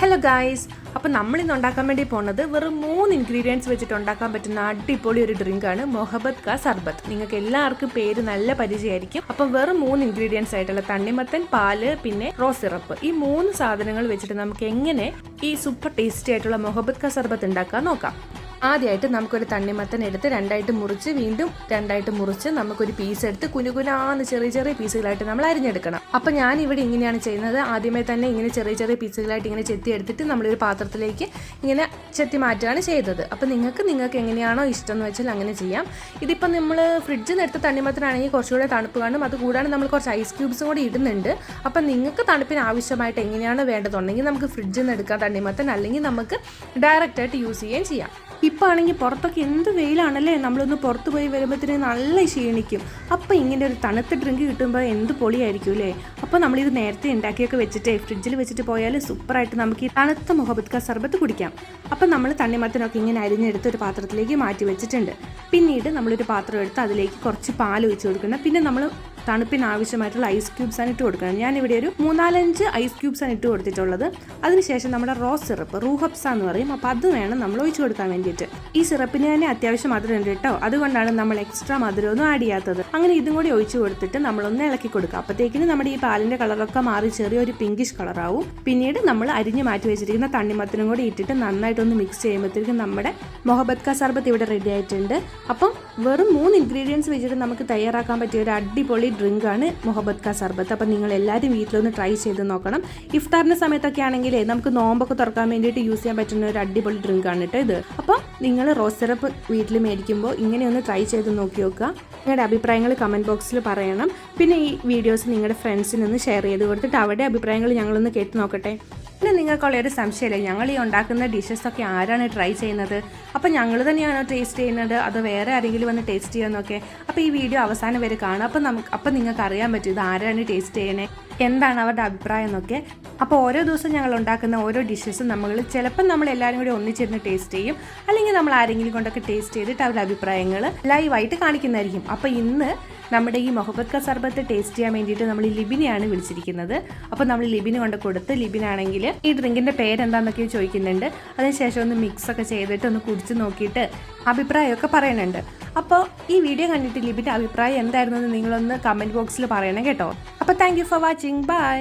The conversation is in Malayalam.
ഹലോ ഗായ്സ്, അപ്പോൾ നമ്മളിന്ന് ഉണ്ടാക്കാൻ വേണ്ടി പോകുന്നത് വെറും 3 ഇൻഗ്രീഡിയൻസ് വെച്ചിട്ട് ഉണ്ടാക്കാൻ പറ്റുന്ന അടിപൊളി ഒരു ഡ്രിങ്കാണ് മൊഹബത്ത് കാ സർബത്ത്. നിങ്ങൾക്ക് എല്ലാവർക്കും പേര് നല്ല പരിചയമായിരിക്കും. അപ്പം വെറും 3 ഇൻഗ്രീഡിയൻസ് ആയിട്ടുള്ള തണ്ണിമത്തൻ, പാല്, പിന്നെ റോസ് സിറപ്പ്, ഈ 3 സാധനങ്ങൾ വെച്ചിട്ട് നമുക്ക് എങ്ങനെ ഈ സൂപ്പർ ടേസ്റ്റി ആയിട്ടുള്ള മൊഹബത്ത് കാ സർബത്ത് ഉണ്ടാക്കാൻ നോക്കാം. ആദ്യമായിട്ട് നമുക്കൊരു തണ്ണിമത്തൻ എടുത്ത് രണ്ടായിട്ട് മുറിച്ച് വീണ്ടും രണ്ടായിട്ട് മുറിച്ച് നമുക്കൊരു പീസ് എടുത്ത് കുനുകുനാന്ന് ചെറിയ ചെറിയ പീസുകളായിട്ട് നമ്മൾ അരിഞ്ഞെടുക്കണം. അപ്പം ഞാനിവിടെ ഇങ്ങനെയാണ് ചെയ്യുന്നത്. ആദ്യമേ തന്നെ ഇങ്ങനെ ചെറിയ ചെറിയ പീസുകളായിട്ട് ഇങ്ങനെ ചെത്തി എടുത്തിട്ട് നമ്മളൊരു പാത്രത്തിലേക്ക് ഇങ്ങനെ ചെത്തി മാറ്റുകയാണ് ചെയ്തത്. അപ്പം നിങ്ങൾക്ക് എങ്ങനെയാണോ ഇഷ്ടം എന്ന് വെച്ചാൽ അങ്ങനെ ചെയ്യാം. ഇതിപ്പം നമ്മൾ ഫ്രിഡ്ജിൽ നിന്ന് എടുത്ത തണ്ണിമത്തനാണെങ്കിൽ കുറച്ചുകൂടെ തണുപ്പ് കാണും. അതുകൂടാതെ നമ്മൾ കുറച്ച് ഐസ് ക്യൂബ്സും കൂടി ഇടുന്നുണ്ട്. അപ്പം നിങ്ങൾക്ക് തണുപ്പിന് ആവശ്യമായിട്ട് എങ്ങനെയാണ് വേണ്ടതുണ്ടെങ്കിൽ നമുക്ക് ഫ്രിഡ്ജിൽ നിന്ന് എടുക്കാം തണ്ണിമത്തൻ, അല്ലെങ്കിൽ നമുക്ക് ഡയറക്റ്റായിട്ട് യൂസ് ചെയ്യുകയും ചെയ്യാം. ഇപ്പം ആണെങ്കിൽ പുറത്തൊക്കെ എന്ത് വെയിലാണല്ലേ, നമ്മളൊന്ന് പുറത്ത് പോയി വരുമ്പോഴത്തേന് നല്ല ക്ഷീണിക്കും. അപ്പോൾ ഇങ്ങനെ ഒരു തണുത്ത ഡ്രിങ്ക് കിട്ടുമ്പോൾ എന്ത് പൊളിയായിരിക്കും അല്ലേ. അപ്പോൾ നമ്മളിത് നേരത്തെ ഉണ്ടാക്കിയൊക്കെ വെച്ചിട്ട് ഫ്രിഡ്ജിൽ വെച്ചിട്ട് പോയാൽ സൂപ്പറായിട്ട് നമുക്ക് ഈ തണുത്ത മൊഹബത്ത് കാ സർബത്ത് കുടിക്കാം. അപ്പം നമ്മൾ തണ്ണിമത്തനൊക്കെ ഇങ്ങനെ അരിഞ്ഞെടുത്ത് ഒരു പാത്രത്തിലേക്ക് മാറ്റി വെച്ചിട്ടുണ്ട്. പിന്നീട് നമ്മളൊരു പാത്രം എടുത്ത് അതിലേക്ക് കുറച്ച് പാൽ ഒഴിച്ച് കൊടുക്കണം. പിന്നെ നമ്മൾ തണുപ്പിന് ആവശ്യമായിട്ടുള്ള ഐസ് ക്യൂബ്സാണ് ഇട്ട് കൊടുക്കണം. ഞാനിവിടെ ഒരു 3-4 ഐസ് ക്യൂബ്സാണ് ഇട്ട് കൊടുത്തിട്ടുള്ളത്. അതിനുശേഷം നമ്മുടെ റോസ് സിറപ്പ്, റൂഹബ്സ എന്ന് പറയും, അപ്പോൾ അത് വേണം നമ്മൾ ഒഴിച്ചു കൊടുക്കാൻ വേണ്ടിയിട്ട്. ഈ സിറപ്പിന് തന്നെ അത്യാവശ്യം മധുരം ഉണ്ട് കേട്ടോ, അതുകൊണ്ടാണ് നമ്മൾ എക്സ്ട്രാ മധുരമൊന്നും ആഡ് ചെയ്യാത്തത്. അങ്ങനെ ഇതും കൂടി ഒഴിച്ചു കൊടുത്തിട്ട് നമ്മളൊന്ന് ഇളക്കി കൊടുക്കുക. അപ്പോഴത്തേക്കിന് നമ്മുടെ ഈ പാലിന്റെ കളറൊക്കെ മാറി ചെറിയൊരു പിങ്കിഷ് കളറാവും. പിന്നീട് നമ്മൾ അരിഞ്ഞ് മാറ്റി വെച്ചിരിക്കുന്ന തണ്ണിമത്തനും കൂടി ഇട്ടിട്ട് നന്നായിട്ടൊന്ന് മിക്സ് ചെയ്യുമ്പോഴത്തേക്കും നമ്മുടെ മൊഹബത്ത് കാ സർബത്ത് ഇവിടെ റെഡി ആയിട്ടുണ്ട്. അപ്പം വെറും 3 ഇൻഗ്രീഡിയൻസ് വെച്ചിട്ട് നമുക്ക് തയ്യാറാക്കാൻ പറ്റിയ ഒരു അടിപൊളി ഡ്രിങ്കാണ് മൊഹബത്ത് കാ സർബത്ത്. അപ്പം നിങ്ങൾ എല്ലാവരും വീട്ടിലൊന്ന് ട്രൈ ചെയ്ത് നോക്കണം. ഇഫ്താറിന്റെ സമയത്തൊക്കെ ആണെങ്കിലേ നമുക്ക് നോമ്പൊക്കെ തുറക്കാൻ വേണ്ടിയിട്ട് യൂസ് ചെയ്യാൻ പറ്റുന്ന ഒരു അടിപൊളി ഡ്രിങ്കാണ് കേട്ടോ ഇത്. അപ്പം നിങ്ങൾ റോസ് സിറപ്പ് വീട്ടിൽ മേടിക്കുമ്പോൾ ഇങ്ങനെയൊന്ന് ട്രൈ ചെയ്ത് നോക്കി നോക്കുക. നിങ്ങളുടെ അഭിപ്രായങ്ങൾ കമൻറ്റ് ബോക്സിൽ പറയണം. പിന്നെ ഈ വീഡിയോസ് നിങ്ങളുടെ ഫ്രണ്ട്സിനൊന്ന് ഷെയർ ചെയ്ത് കൊടുത്തിട്ട് അവരുടെ അഭിപ്രായങ്ങൾ ഞങ്ങളൊന്ന് കേട്ട് നോക്കട്ടെ. പിന്നെ നിങ്ങൾക്കുള്ളൊരു സംശയമില്ലേ, ഞങ്ങൾ ഈ ഉണ്ടാക്കുന്ന ഡിഷസൊക്കെ ആരാണ് ട്രൈ ചെയ്യുന്നത്? അപ്പം ഞങ്ങൾ തന്നെയാണോ ടേസ്റ്റ് ചെയ്യുന്നത്, അതോ വേറെ ആരെങ്കിലും വന്ന് ടേസ്റ്റ് ചെയ്യാമെന്നൊക്കെ? അപ്പോൾ ഈ വീഡിയോ അവസാനം വരെ കാണാം. അപ്പം നിങ്ങൾക്ക് അറിയാൻ പറ്റും ഇത് ആരാണ് ടേസ്റ്റ് ചെയ്യണേ, എന്താണ് അവരുടെ അഭിപ്രായം എന്നൊക്കെ. അപ്പോൾ ഓരോ ദിവസം ഞങ്ങൾ ഉണ്ടാക്കുന്ന ഓരോ ഡിഷസും ചിലപ്പം നമ്മൾ എല്ലാവരും കൂടി ഒന്നിച്ചിരുന്ന് ടേസ്റ്റ് ചെയ്യും, അല്ലെങ്കിൽ നമ്മൾ ആരെങ്കിലും കൊണ്ടൊക്കെ ടേസ്റ്റ് ചെയ്തിട്ട് അവരുടെ അഭിപ്രായങ്ങൾ ലൈവായിട്ട് കാണിക്കുന്നതായിരിക്കും. അപ്പോൾ ഇന്ന് നമ്മുടെ ഈ മൊഹബത്ത് കാ സർബത്ത് ടേസ്റ്റ് ചെയ്യാൻ വേണ്ടിയിട്ട് നമ്മൾ ലിബിനെയാണ് വിളിച്ചിരിക്കുന്നത്. അപ്പോൾ നമ്മൾ ലിബിന് കൊണ്ട് കൊടുത്ത് ലിബിനാണെങ്കിൽ ഈ ഡ്രിങ്കിൻ്റെ പേരെന്താണെന്നൊക്കെ ചോദിക്കുന്നുണ്ട്. അതിനുശേഷം ഒന്ന് മിക്സ് ഒക്കെ ചെയ്തിട്ട് ഒന്ന് കുടിച്ച് നോക്കിയിട്ട് അഭിപ്രായമൊക്കെ പറയുന്നുണ്ട്. അപ്പോൾ ഈ വീഡിയോ കണ്ടിട്ട് ലിബിൻ്റെ അഭിപ്രായം എന്തായിരുന്നു എന്ന് നിങ്ങളൊന്ന് കമൻറ്റ് ബോക്സിൽ പറയണം കേട്ടോ. അപ്പോൾ thank you for watching. By.